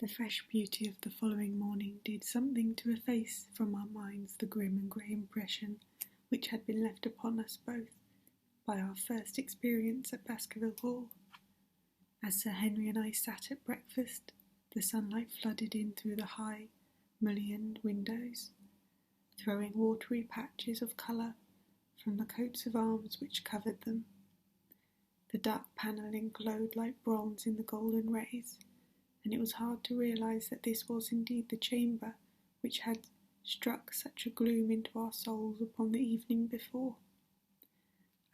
The fresh beauty of the following morning did something to efface from our minds the grim and grey impression which had been left upon us both by our first experience at Baskerville Hall. As Sir Henry and I sat at breakfast, the sunlight flooded in through the high, mullioned windows, throwing watery patches of colour from the coats of arms which covered them. The dark panelling glowed like bronze in the golden rays, and it was hard to realise that this was indeed the chamber which had struck such a gloom into our souls upon the evening before.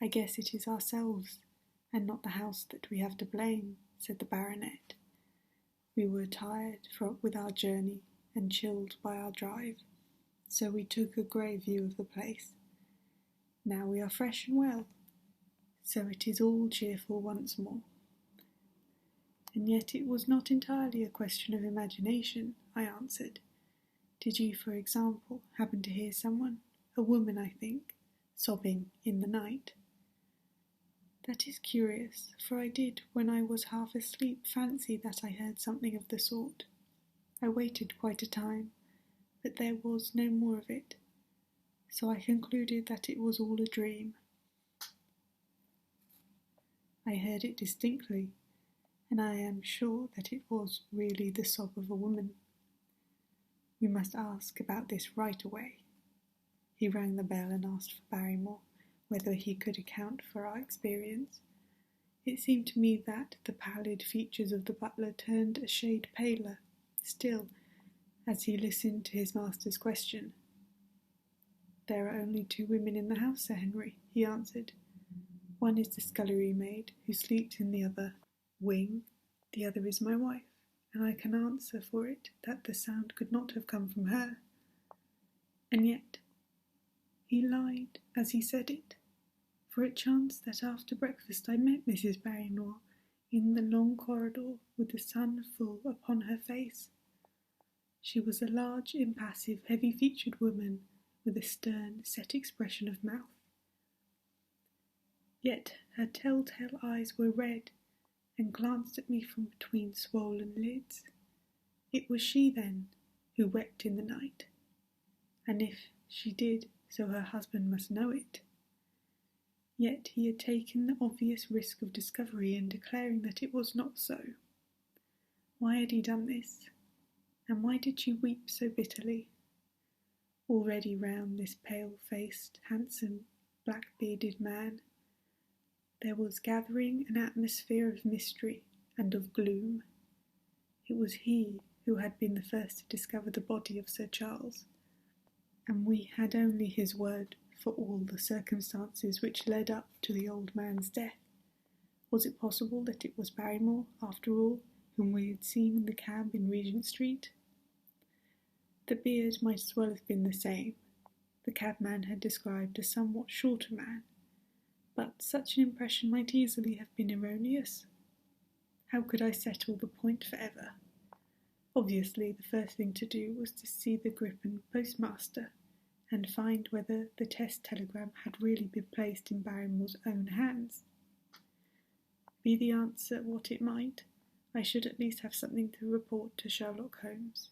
"I guess it is ourselves, and not the house that we have to blame," said the baronet. "We were tired with our journey and chilled by our drive, so we took a grey view of the place. Now we are fresh and well, so it is all cheerful once more." "And yet it was not entirely a question of imagination," I answered. "Did you, for example, happen to hear someone, a woman I think, sobbing in the night?" "That is curious, for I did, when I was half asleep, fancy that I heard something of the sort. I waited quite a time, but there was no more of it, so I concluded that it was all a dream." "I heard it distinctly, and I am sure that it was really the sob of a woman. We must ask about this right away." He rang the bell and asked for Barrymore, whether he could account for our experience. It seemed to me that the pallid features of the butler turned a shade paler still as he listened to his master's question. "There are only 2 women in the house, Sir Henry," he answered. "One is the scullery maid, who sleeps in the other wing. The other is my wife, and I can answer for it that the sound could not have come from her." And yet he lied as he said it, for it chanced that after breakfast I met Mrs. Barrymore in the long corridor with the sun full upon her face. She was a large, impassive, heavy-featured woman with a stern, set expression of mouth. Yet her telltale eyes were red, and glanced at me from between swollen lids. It was she, then, who wept in the night, and if she did, so her husband must know it. Yet he had taken the obvious risk of discovery in declaring that it was not so. Why had he done this? And why did she weep so bitterly? Already round this pale-faced, handsome, black-bearded man there was gathering an atmosphere of mystery and of gloom. It was he who had been the first to discover the body of Sir Charles, and we had only his word for all the circumstances which led up to the old man's death. Was it possible that it was Barrymore, after all, whom we had seen in the cab in Regent Street? The beard might as well have been the same. The cabman had described a somewhat shorter man, but such an impression might easily have been erroneous. How could I settle the point forever? Obviously, the first thing to do was to see the Gripen postmaster, and find whether the test telegram had really been placed in Barrymore's own hands. Be the answer what it might, I should at least have something to report to Sherlock Holmes.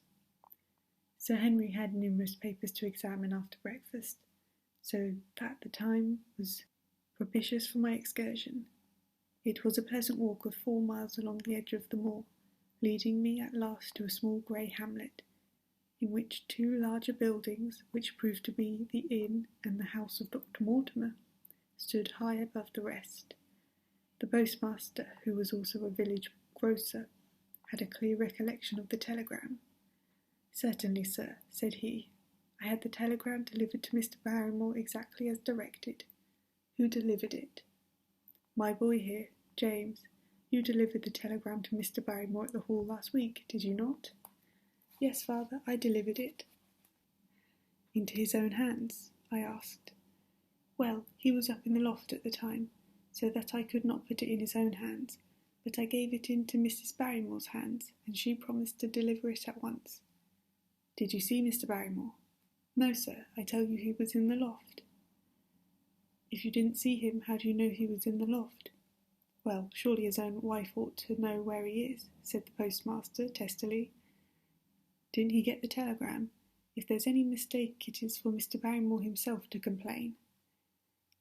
Sir Henry had numerous papers to examine after breakfast, so that the time was propitious for my excursion. It was a pleasant walk of 4 miles along the edge of the moor, leading me at last to a small grey hamlet, in which 2 larger buildings, which proved to be the inn and the house of Dr. Mortimer, stood high above the rest. The postmaster, who was also a village grocer, had a clear recollection of the telegram. "Certainly, sir," said he. "I had the telegram delivered to Mr. Barrymore exactly as directed." "Who delivered it?" "My boy here, James. You delivered the telegram to Mr. Barrymore at the Hall last week, did you not?" "Yes, father, I delivered it." "Into his own hands?" I asked. "Well, he was up in the loft at the time, so that I could not put it in his own hands, but I gave it into Mrs. Barrymore's hands, and she promised to deliver it at once." "Did you see Mr. Barrymore?" "No, sir, I tell you he was in the loft." "If you didn't see him, how do you know he was in the loft?" "Well, surely his own wife ought to know where he is," said the postmaster testily. Didn't he get the telegram? If there's any mistake, it is for Mr. Barrymore himself to complain."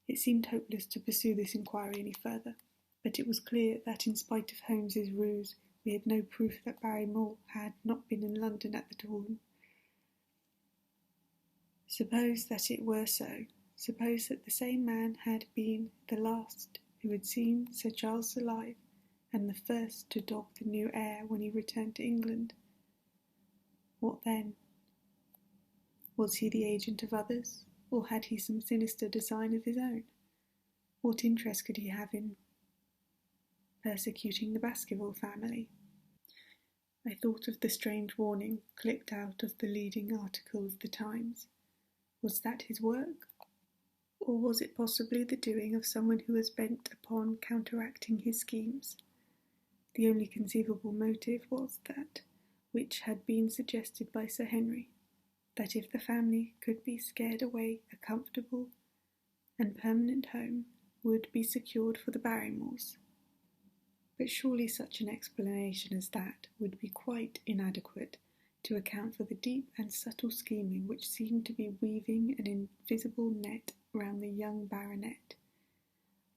It seemed hopeless to pursue this inquiry any further, but it was clear that in spite of Holmes's ruse, we had no proof that Barrymore had not been in London at the time. Suppose that it were so. Suppose that the same man had been the last who had seen Sir Charles alive, and the first to dog the new heir when he returned to England. What then? Was he the agent of others, or had he some sinister design of his own? What interest could he have in persecuting the Baskerville family? I thought of the strange warning clipped out of the leading article of the Times. Was that his work? Or was it possibly the doing of someone who was bent upon counteracting his schemes? The only conceivable motive was that which had been suggested by Sir Henry, that if the family could be scared away, a comfortable and permanent home would be secured for the Barrymores. But surely such an explanation as that would be quite inadequate to account for the deep and subtle scheming which seemed to be weaving an invisible net round the young baronet.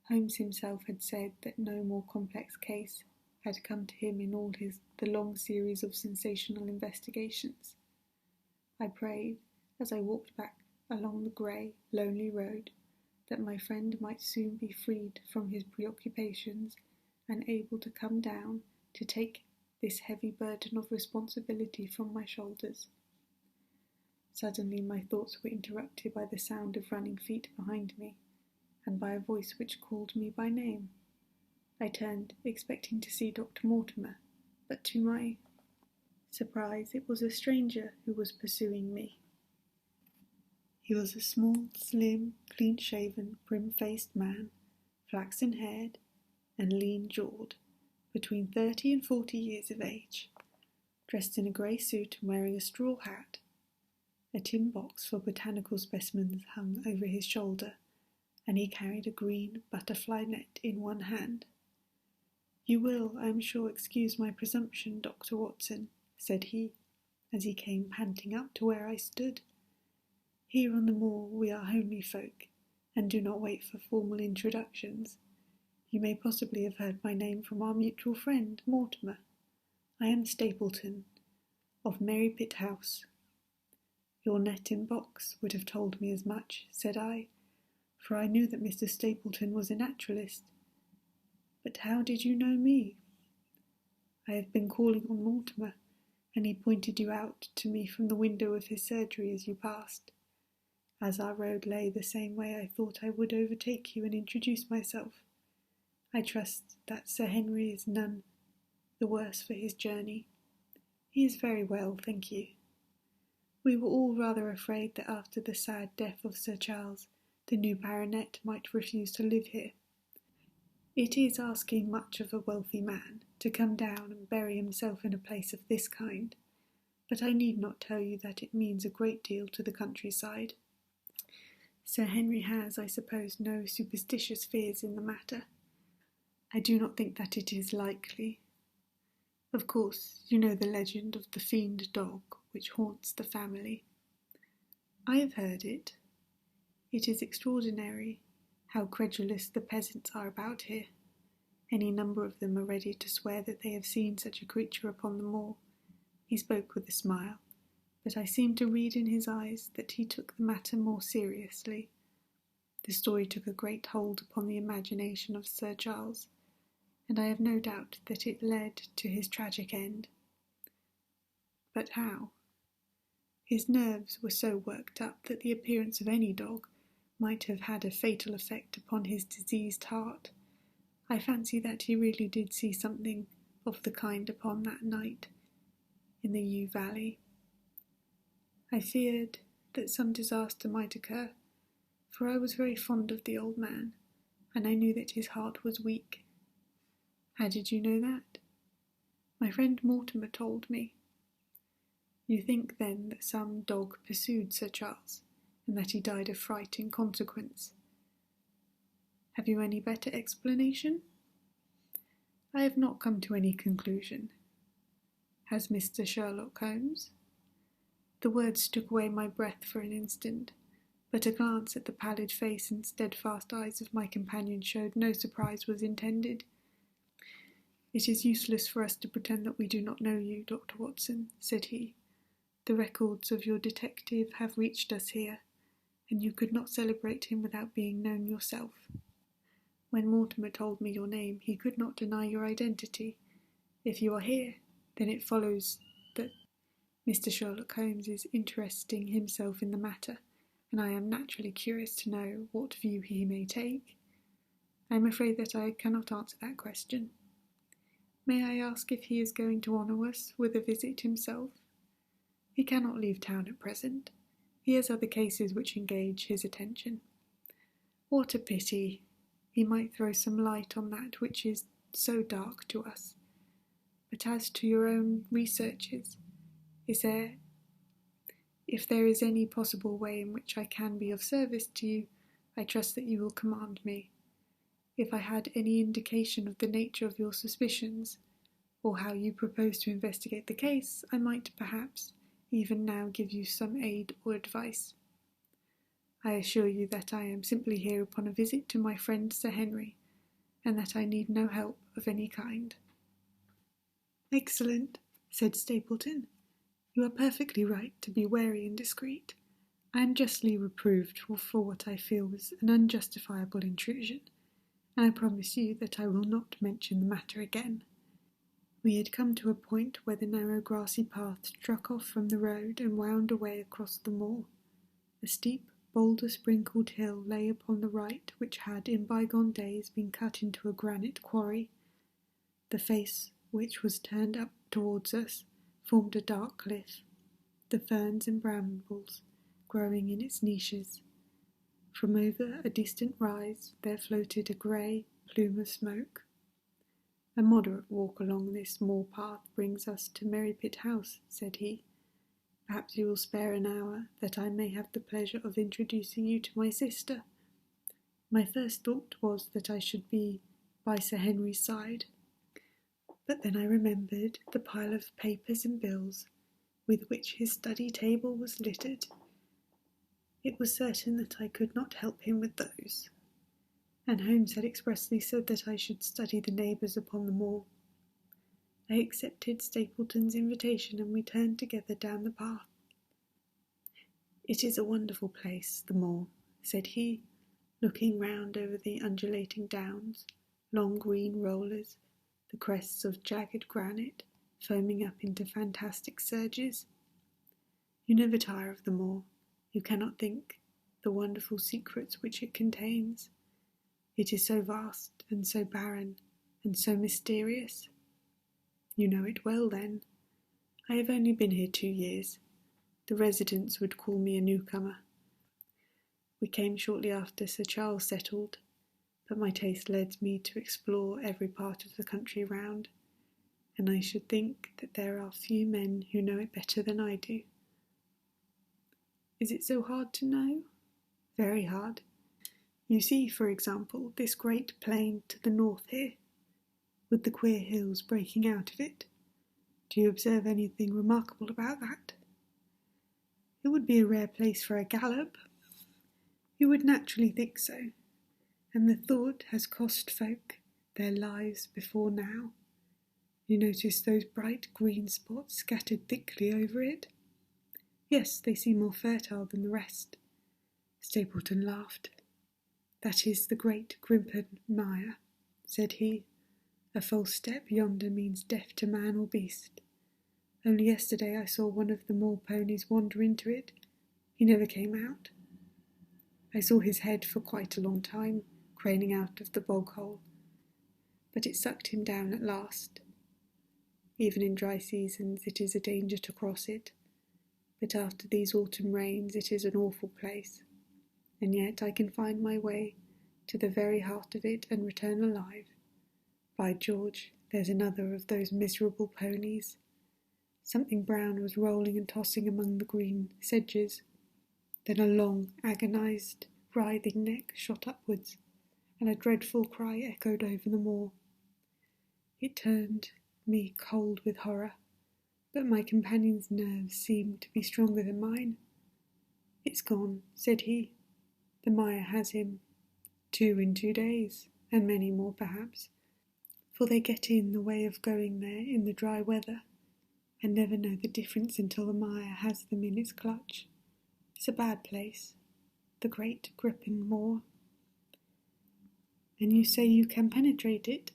Holmes himself had said that no more complex case had come to him in all the long series of sensational investigations. I prayed, as I walked back along the grey, lonely road, that my friend might soon be freed from his preoccupations and able to come down to take this heavy burden of responsibility from my shoulders. Suddenly my thoughts were interrupted by the sound of running feet behind me, and by a voice which called me by name. I turned, expecting to see Dr. Mortimer, but to my surprise it was a stranger who was pursuing me. He was a small, slim, clean-shaven, prim-faced man, flaxen-haired and lean-jawed, between 30 and 40 years of age, dressed in a grey suit and wearing a straw hat. A tin box for botanical specimens hung over his shoulder, and he carried a green butterfly net in one hand. "You will, I am sure, excuse my presumption, Dr. Watson," said he, as he came panting up to where I stood. "Here on the moor we are homely folk, and do not wait for formal introductions. You may possibly have heard my name from our mutual friend, Mortimer. I am Stapleton, of Marypit House." "Your net in box would have told me as much," said I, for I knew that Mr. Stapleton was a naturalist. "But how did you know me?" "I have been calling on Mortimer, and he pointed you out to me from the window of his surgery as you passed. As our road lay the same way, I thought I would overtake you and introduce myself. I trust that Sir Henry is none the worse for his journey." "He is very well, thank you. We were all rather afraid that after the sad death of Sir Charles, the new baronet might refuse to live here. It is asking much of a wealthy man to come down and bury himself in a place of this kind, but I need not tell you that it means a great deal to the countryside. Sir Henry has, I suppose, no superstitious fears in the matter. I do not think that it is likely. Of course, you know the legend of the fiend dog which haunts the family." "I have heard it. It is extraordinary how credulous the peasants are about here. Any number of them are ready to swear that they have seen such a creature upon the moor." He spoke with a smile, but I seemed to read in his eyes that he took the matter more seriously. The story took a great hold upon the imagination of Sir Charles, and I have no doubt that it led to his tragic end. But how? His nerves were so worked up that the appearance of any dog might have had a fatal effect upon his diseased heart. I fancy that he really did see something of the kind upon that night in the Yew Valley. I feared that some disaster might occur, for I was very fond of the old man, and I knew that his heart was weak. "How did you know that?" "My friend Mortimer told me." "You think, then, that some dog pursued Sir Charles, and that he died of fright in consequence? Have you any better explanation?" "I have not come to any conclusion." "Has Mr. Sherlock Holmes?" The words took away my breath for an instant, but a glance at the pallid face and steadfast eyes of my companion showed no surprise was intended. "It is useless for us to pretend that we do not know you, Dr. Watson," said he. "The records of your detective have reached us here, and you could not celebrate him without being known yourself. When Mortimer told me your name, he could not deny your identity. If you are here, then it follows that Mr. Sherlock Holmes is interesting himself in the matter, and I am naturally curious to know what view he may take. I am afraid that I cannot answer that question. May I ask if he is going to honour us with a visit himself? He cannot leave town at present. He has other cases which engage his attention. What a pity! He might throw some light on that which is so dark to us. But as to your own researches, if there is any possible way in which I can be of service to you, I trust that you will command me. If I had any indication of the nature of your suspicions, or how you propose to investigate the case, I might perhaps even now give you some aid or advice. I assure you that I am simply here upon a visit to my friend Sir Henry, and that I need no help of any kind." "Excellent," said Stapleton. "You are perfectly right to be wary and discreet. I am justly reproved for what I feel was an unjustifiable intrusion, and I promise you that I will not mention the matter again." We had come to a point where the narrow grassy path struck off from the road and wound away across the moor. A steep, boulder-sprinkled hill lay upon the right, which had in bygone days been cut into a granite quarry. The face, which was turned up towards us, formed a dark cliff, the ferns and brambles growing in its niches. From over a distant rise there floated a grey plume of smoke. "A moderate walk along this moor path brings us to Merrypit House," said he. "Perhaps you will spare an hour, that I may have the pleasure of introducing you to my sister." My first thought was that I should be by Sir Henry's side, but then I remembered the pile of papers and bills with which his study table was littered. It was certain that I could not help him with those, and Holmes had expressly said that I should study the neighbours upon the moor. I accepted Stapleton's invitation, and we turned together down the path. "It is a wonderful place, the moor," said he, looking round over the undulating downs, long green rollers, the crests of jagged granite, foaming up into fantastic surges. "You never tire of the moor. You cannot think the wonderful secrets which it contains. It is so vast and so barren and so mysterious." "You know it well, then." "I have only been here 2 years. The residents would call me a newcomer. We came shortly after Sir Charles settled, but my taste led me to explore every part of the country round, and I should think that there are few men who know it better than I do." "Is it so hard to know?" "Very hard. You see, for example, this great plain to the north here, with the queer hills breaking out of it. Do you observe anything remarkable about that?" "It would be a rare place for a gallop." "You would naturally think so, and the thought has cost folk their lives before now. You notice those bright green spots scattered thickly over it?" "Yes, they seem more fertile than the rest." Stapleton laughed. "That is the great Grimpen mire," said he. "A false step yonder means death to man or beast. Only yesterday I saw one of the moor ponies wander into it. He never came out. I saw his head for quite a long time, craning out of the bog hole, but it sucked him down at last. Even in dry seasons it is a danger to cross it, but after these autumn rains it is an awful place, and yet I can find my way to the very heart of it and return alive. By George, there's another of those miserable ponies." Something brown was rolling and tossing among the green sedges. Then a long, agonized, writhing neck shot upwards, and a dreadful cry echoed over the moor. It turned me cold with horror, but my companion's nerves seemed to be stronger than mine. "It's gone," said he. "The mire has him. 2 in 2 days, and many more perhaps, for they get in the way of going there in the dry weather, and never know the difference until the mire has them in its clutch. It's a bad place, the great Gripen Moor." "And you say you can penetrate it?"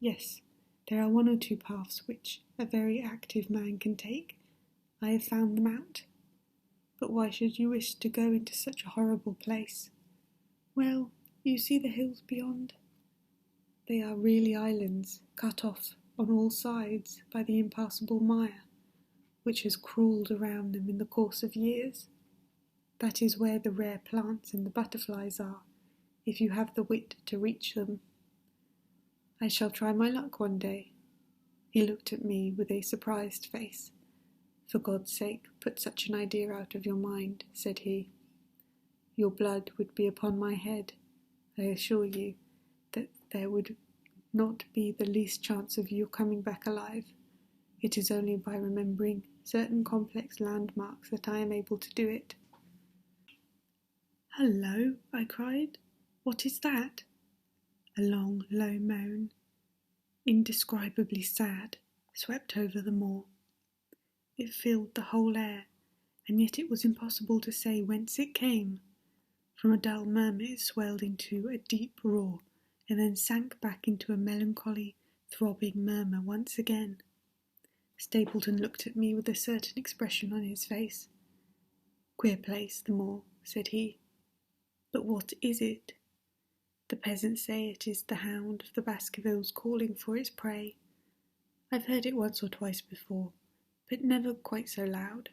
"Yes, there are 1 or 2 paths which a very active man can take. I have found them out." "But why should you wish to go into such a horrible place?" "Well, you see the hills beyond? They are really islands, cut off on all sides by the impassable mire, which has crawled around them in the course of years. That is where the rare plants and the butterflies are, if you have the wit to reach them. I shall try my luck one day." He looked at me with a surprised face. "For God's sake, put such an idea out of your mind," said he. "Your blood would be upon my head. I assure you that there would not be the least chance of your coming back alive. It is only by remembering certain complex landmarks that I am able to do it." "Hello," I cried. "What is that?" A long, low moan, indescribably sad, swept over the moor. It filled the whole air, and yet it was impossible to say whence it came. From a dull murmur it swelled into a deep roar, and then sank back into a melancholy, throbbing murmur once again. Stapleton looked at me with a certain expression on his face. "Queer place, the moor," said he. "But what is it?" "The peasants say it is the hound of the Baskervilles calling for its prey. I've heard it once or twice before, but never quite so loud."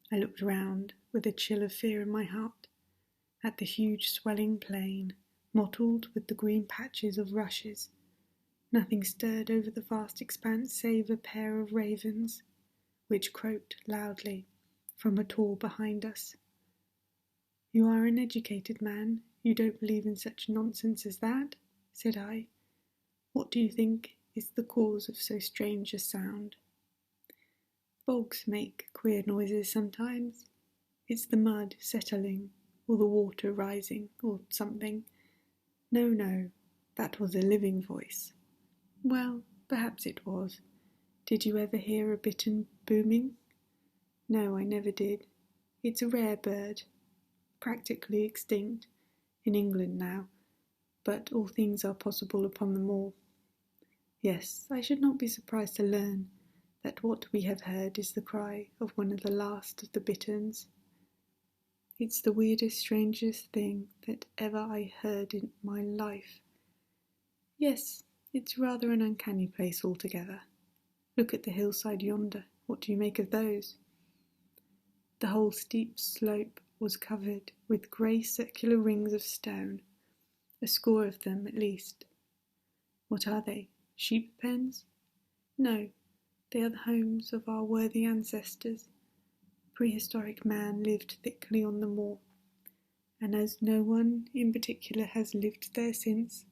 I looked round, with a chill of fear in my heart, at the huge swelling plain, mottled with the green patches of rushes. Nothing stirred over the vast expanse save a pair of ravens, which croaked loudly from a tor behind us. "You are an educated man. You don't believe in such nonsense as that?" said I. "What do you think is the cause of so strange a sound?" "Bogs make queer noises sometimes. It's the mud settling, or the water rising, or something. No, that was a living voice." "Well, perhaps it was. Did you ever hear a bittern booming?" "No, I never did. It's a rare bird, practically extinct in England now, but all things are possible upon the moor. Yes, I should not be surprised to learn that what we have heard is the cry of one of the last of the bitterns. It's the weirdest, strangest thing that ever I heard in my life. Yes, it's rather an uncanny place altogether. Look at the hillside yonder. What do you make of those?" The whole steep slope was covered with grey circular rings of stone, a score of them at least. "What are they? Sheep pens?" "No, they are the homes of our worthy ancestors. Prehistoric man lived thickly on the moor, and as no one in particular has lived there since,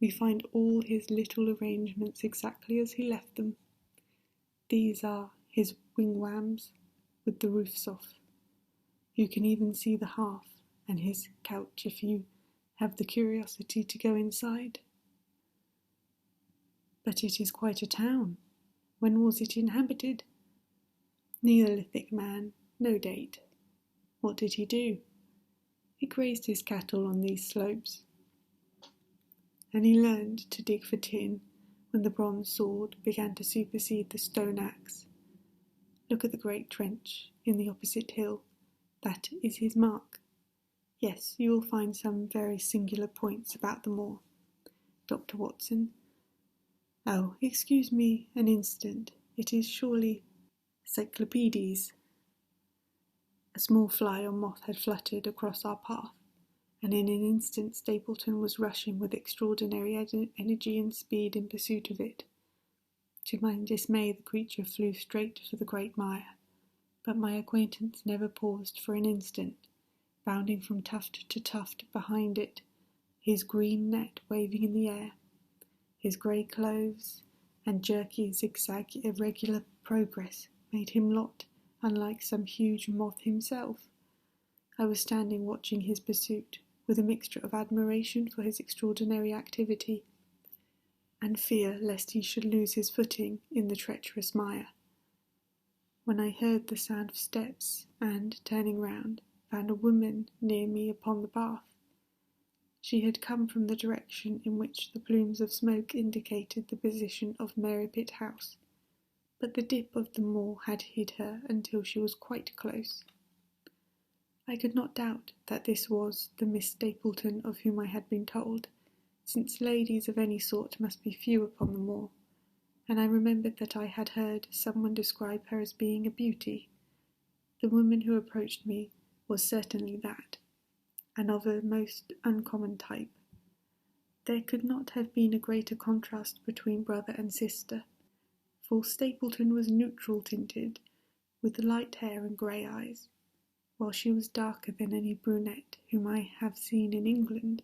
we find all his little arrangements exactly as he left them. These are his wigwams with the roofs off. You can even see the hearth and his couch if you have the curiosity to go inside." "But it is quite a town. When was it inhabited?" "Neolithic man, no date." "What did he do?" "He grazed his cattle on these slopes, and he learned to dig for tin when the bronze sword began to supersede the stone axe. Look at the great trench in the opposite hill. That is his mark. Yes, you will find some very singular points about the moor. Dr. Watson. Oh, excuse me an instant. It is surely Cyclopedes." A small fly or moth had fluttered across our path, and in an instant Stapleton was rushing with extraordinary energy and speed in pursuit of it. To my dismay, the creature flew straight for the great mire, but my acquaintance never paused for an instant, bounding from tuft to tuft behind it, his green net waving in the air. His grey clothes and jerky, zigzag, irregular progress made him lot unlike some huge moth himself. I was standing watching his pursuit, with a mixture of admiration for his extraordinary activity and fear lest he should lose his footing in the treacherous mire, when I heard the sound of steps and, turning round, found a woman near me upon the path. She had come from the direction in which the plumes of smoke indicated the position of Merripit House, but the dip of the moor had hid her until she was quite close. I could not doubt that this was the Miss Stapleton of whom I had been told, since ladies of any sort must be few upon the moor, and I remembered that I had heard someone describe her as being a beauty. The woman who approached me was certainly that, and of a most uncommon type. There could not have been a greater contrast between brother and sister, for Stapleton was neutral-tinted, with light hair and grey eyes, while she was darker than any brunette whom I have seen in England.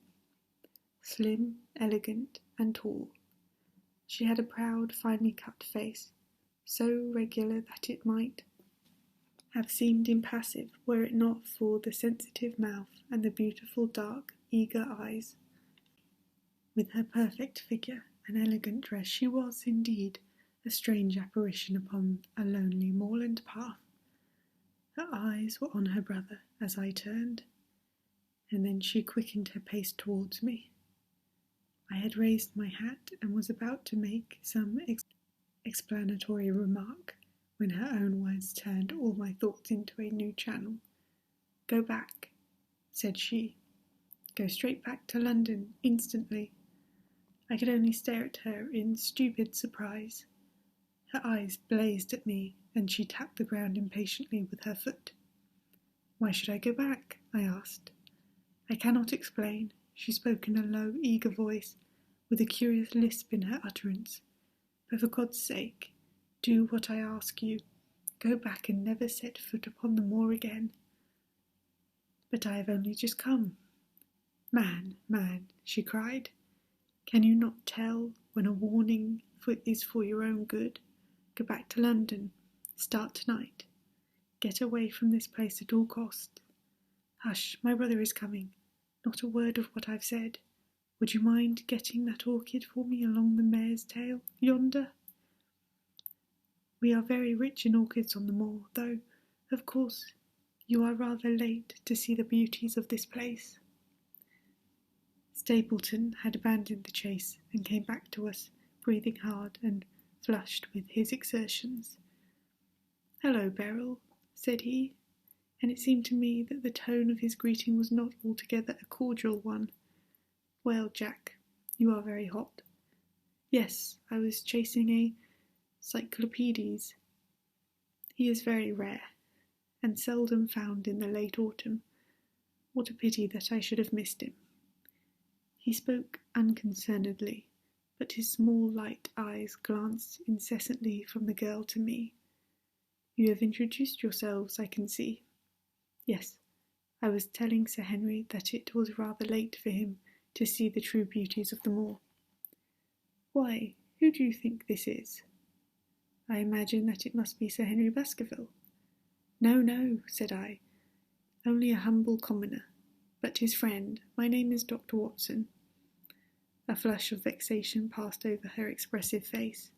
Slim, elegant, and tall. She had a proud, finely cut face, so regular that it might have seemed impassive were it not for the sensitive mouth and the beautiful, dark, eager eyes. With her perfect figure and elegant dress, she was, indeed, a strange apparition upon a lonely moorland path. Her eyes were on her brother as I turned, and then she quickened her pace towards me. I had raised my hat and was about to make some explanatory remark when her own words turned all my thoughts into a new channel. "Go back," said she. "Go straight back to London, instantly." I could only stare at her in stupid surprise. Her eyes blazed at me, and she tapped the ground impatiently with her foot. "Why should I go back?" I asked. "I cannot explain." She spoke in a low, eager voice, with a curious lisp in her utterance. "But for God's sake, do what I ask you. Go back and never set foot upon the moor again." "But I have only just come." Man, she cried. "Can you not tell when a warning is for your own good? Go back to London. Start tonight. Get away from this place at all costs. Hush, my brother is coming. Not a word of what I've said. Would you mind getting that orchid for me along the mare's tail, yonder? We are very rich in orchids on the moor, though, of course, you are rather late to see the beauties of this place." Stapleton had abandoned the chase and came back to us, breathing hard and flushed with his exertions. "Hello, Beryl," said he, and it seemed to me that the tone of his greeting was not altogether a cordial one. "Well, Jack, you are very hot." "Yes, I was chasing a Cyclopedes. He is very rare, and seldom found in the late autumn. What a pity that I should have missed him." He spoke unconcernedly, but his small light eyes glanced incessantly from the girl to me. "You have introduced yourselves, I can see." "Yes, I was telling Sir Henry that it was rather late for him to see the true beauties of the moor." "Why, who do you think this is?" "I imagine that it must be Sir Henry Baskerville." No, said I, "only a humble commoner, but his friend. My name is Dr. Watson." A flush of vexation passed over her expressive face.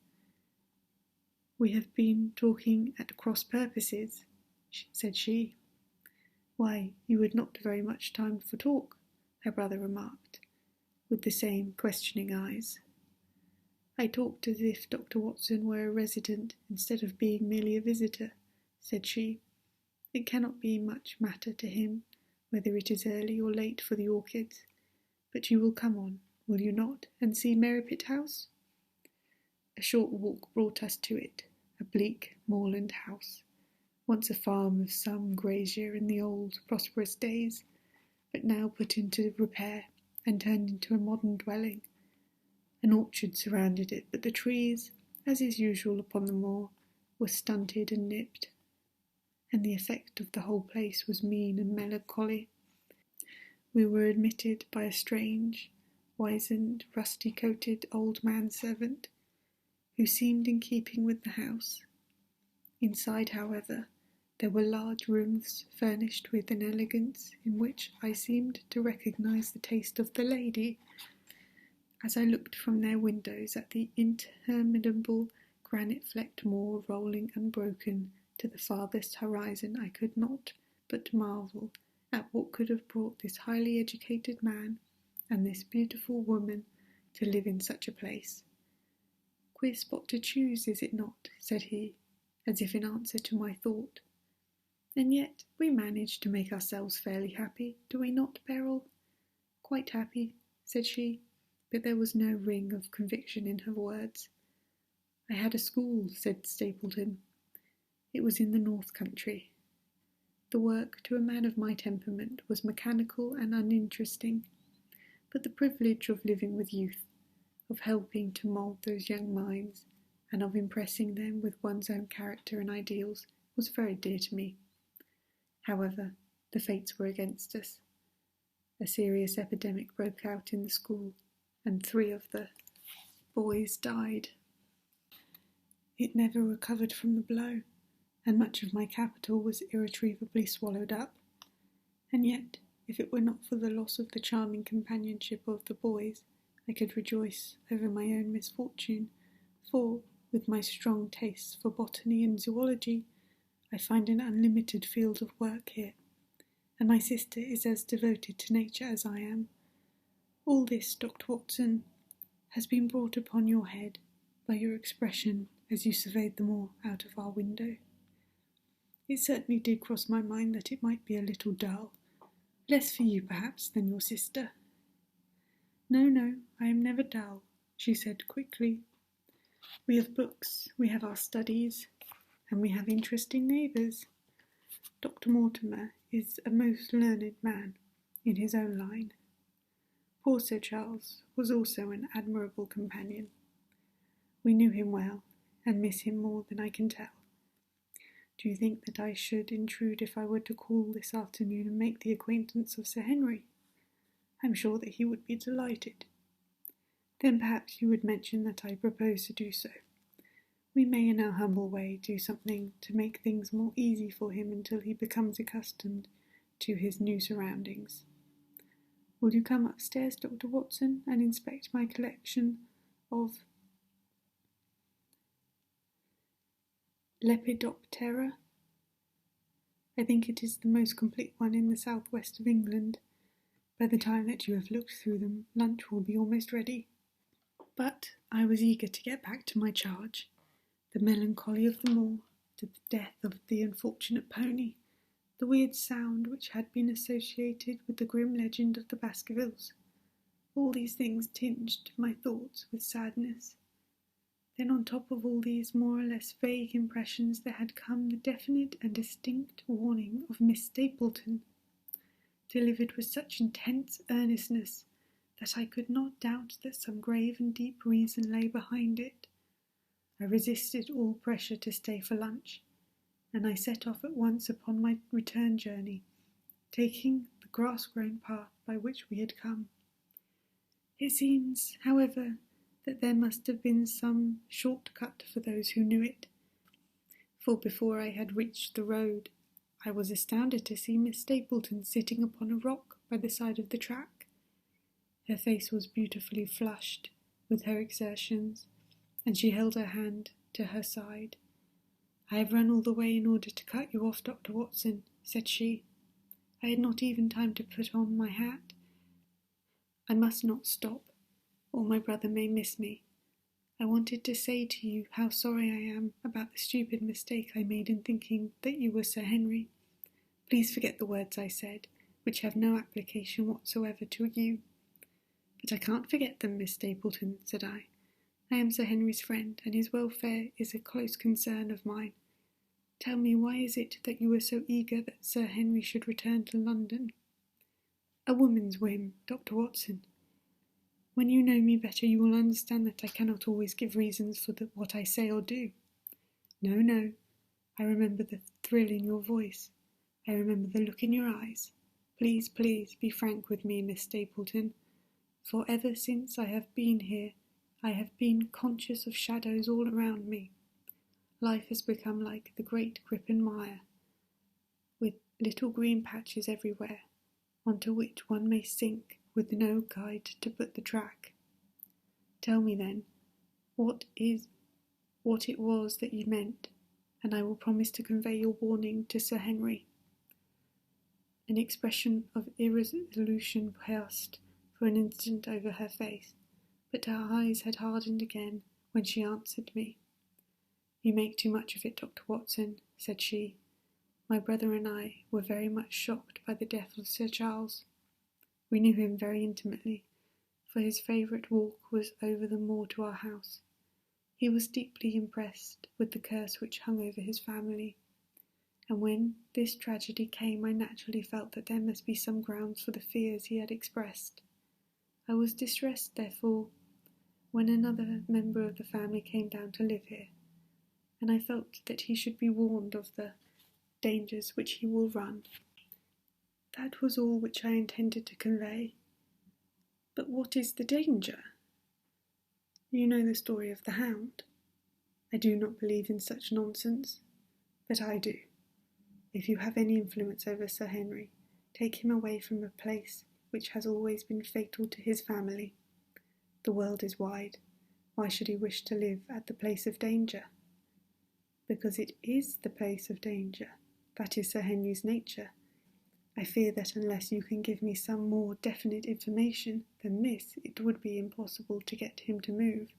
"We have been talking at cross purposes," said she. "Why, you had not very much time for talk," her brother remarked, with the same questioning eyes. "I talked as if Dr. Watson were a resident instead of being merely a visitor," said she. "It cannot be much matter to him whether it is early or late for the orchids. But you will come on, will you not, and see Merripit House?" A short walk brought us to it, a bleak moorland house, once a farm of some grazier in the old prosperous days, but now put into repair and turned into a modern dwelling. An orchard surrounded it, but the trees, as is usual upon the moor, were stunted and nipped, and the effect of the whole place was mean and melancholy. We were admitted by a strange, wizened, rusty-coated old man-servant, who seemed in keeping with the house. Inside, however, there were large rooms furnished with an elegance in which I seemed to recognise the taste of the lady. As I looked from their windows at the interminable granite-flecked moor rolling unbroken to the farthest horizon, I could not but marvel at what could have brought this highly educated man and this beautiful woman to live in such a place. "Queer spot to choose, is it not?" said he, as if in answer to my thought. "And yet we manage to make ourselves fairly happy, do we not, Beryl?" "Quite happy," said she, but there was no ring of conviction in her words. "I had a school," said Stapleton. "It was in the North Country. The work, to a man of my temperament, was mechanical and uninteresting, but the privilege of living with youth, of helping to mould those young minds, and of impressing them with one's own character and ideals, was very dear to me. However, the fates were against us. A serious epidemic broke out in the school, and 3 of the boys died. It never recovered from the blow, and much of my capital was irretrievably swallowed up. And yet, if it were not for the loss of the charming companionship of the boys, I could rejoice over my own misfortune, for, with my strong tastes for botany and zoology, I find an unlimited field of work here, and my sister is as devoted to nature as I am. All this, Dr. Watson, has been brought upon your head by your expression as you surveyed the moor out of our window. It certainly did cross my mind that it might be a little dull, less for you, perhaps, than your sister." No, I am never dull," she said quickly. "We have books, we have our studies, and we have interesting neighbours. Dr. Mortimer is a most learned man in his own line. Poor Sir Charles was also an admirable companion. We knew him well, and miss him more than I can tell. Do you think that I should intrude if I were to call this afternoon and make the acquaintance of Sir Henry? I am sure that he would be delighted. Then perhaps you would mention that I propose to do so. We may in our humble way do something to make things more easy for him until he becomes accustomed to his new surroundings. Will you come upstairs, Dr. Watson, and inspect my collection of Lepidoptera? I think it is the most complete one in the southwest of England. By the time that you have looked through them, lunch will be almost ready." But I was eager to get back to my charge. The melancholy of the moor, the death of the unfortunate pony, the weird sound which had been associated with the grim legend of the Baskervilles, all these things tinged my thoughts with sadness. Then on top of all these more or less vague impressions there had come the definite and distinct warning of Miss Stapleton, delivered with such intense earnestness that I could not doubt that some grave and deep reason lay behind it. I resisted all pressure to stay for lunch, and I set off at once upon my return journey, taking the grass-grown path by which we had come. It seems, however, that there must have been some short-cut for those who knew it, for before I had reached the road, I was astounded to see Miss Stapleton sitting upon a rock by the side of the track. Her face was beautifully flushed with her exertions, and she held her hand to her side. "I have run all the way in order to cut you off, Dr. Watson," said she. "I had not even time to put on my hat. I must not stop, or my brother may miss me. I wanted to say to you how sorry I am about the stupid mistake I made in thinking that you were Sir Henry. Please forget the words I said, which have no application whatsoever to you." "But I can't forget them, Miss Stapleton," said I. "I am Sir Henry's friend, and his welfare is a close concern of mine. Tell me, why is it that you were so eager that Sir Henry should return to London?" "A woman's whim, Dr. Watson. When you know me better you will understand that I cannot always give reasons for what I say or do. No, I remember the thrill in your voice. I remember the look in your eyes. Please, be frank with me, Miss Stapleton, for ever since I have been here I have been conscious of shadows all around me. Life has become like the great Crippen mire, with little green patches everywhere, onto which one may sink with no guide to put the track. Tell me then, what it was that you meant, and I will promise to convey your warning to Sir Henry. An expression of irresolution passed for an instant over her face, but her eyes had hardened again when she answered me. You make too much of it, Dr. Watson, said she. My brother and I were very much shocked by the death of Sir Charles. We knew him very intimately, for his favourite walk was over the moor to our house. He was deeply impressed with the curse which hung over his family, and when this tragedy came I naturally felt that there must be some grounds for the fears he had expressed. I was distressed, therefore, when another member of the family came down to live here, and I felt that he should be warned of the dangers which he will run. That was all which I intended to convey. But what is the danger? You know the story of the Hound. I do not believe in such nonsense, but I do. If you have any influence over Sir Henry, take him away from a place which has always been fatal to his family. The world is wide. Why should he wish to live at the place of danger? Because it is the place of danger. That is Sir Henry's nature. I fear that unless you can give me some more definite information than this, it would be impossible to get him to move.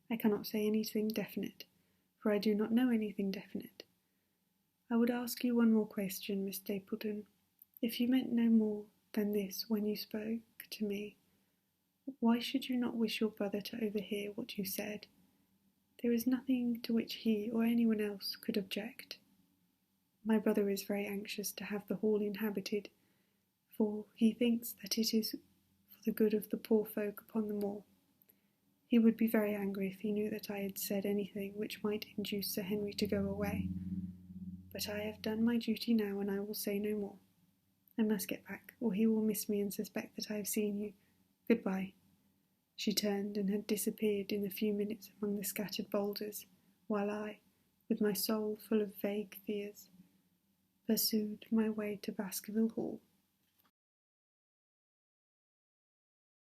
I cannot say anything definite, for I do not know anything definite. I would ask you one more question, Miss Stapleton. If you meant no more than this when you spoke to me, why should you not wish your brother to overhear what you said? There is nothing to which he or anyone else could object. My brother is very anxious to have the hall inhabited, for he thinks that it is for the good of the poor folk upon the moor. He would be very angry if he knew that I had said anything which might induce Sir Henry to go away. But I have done my duty now, and I will say no more. I must get back, or he will miss me and suspect that I have seen you. Goodbye. She turned and had disappeared in a few minutes among the scattered boulders, while I, with my soul full of vague fears, pursued my way to Baskerville Hall.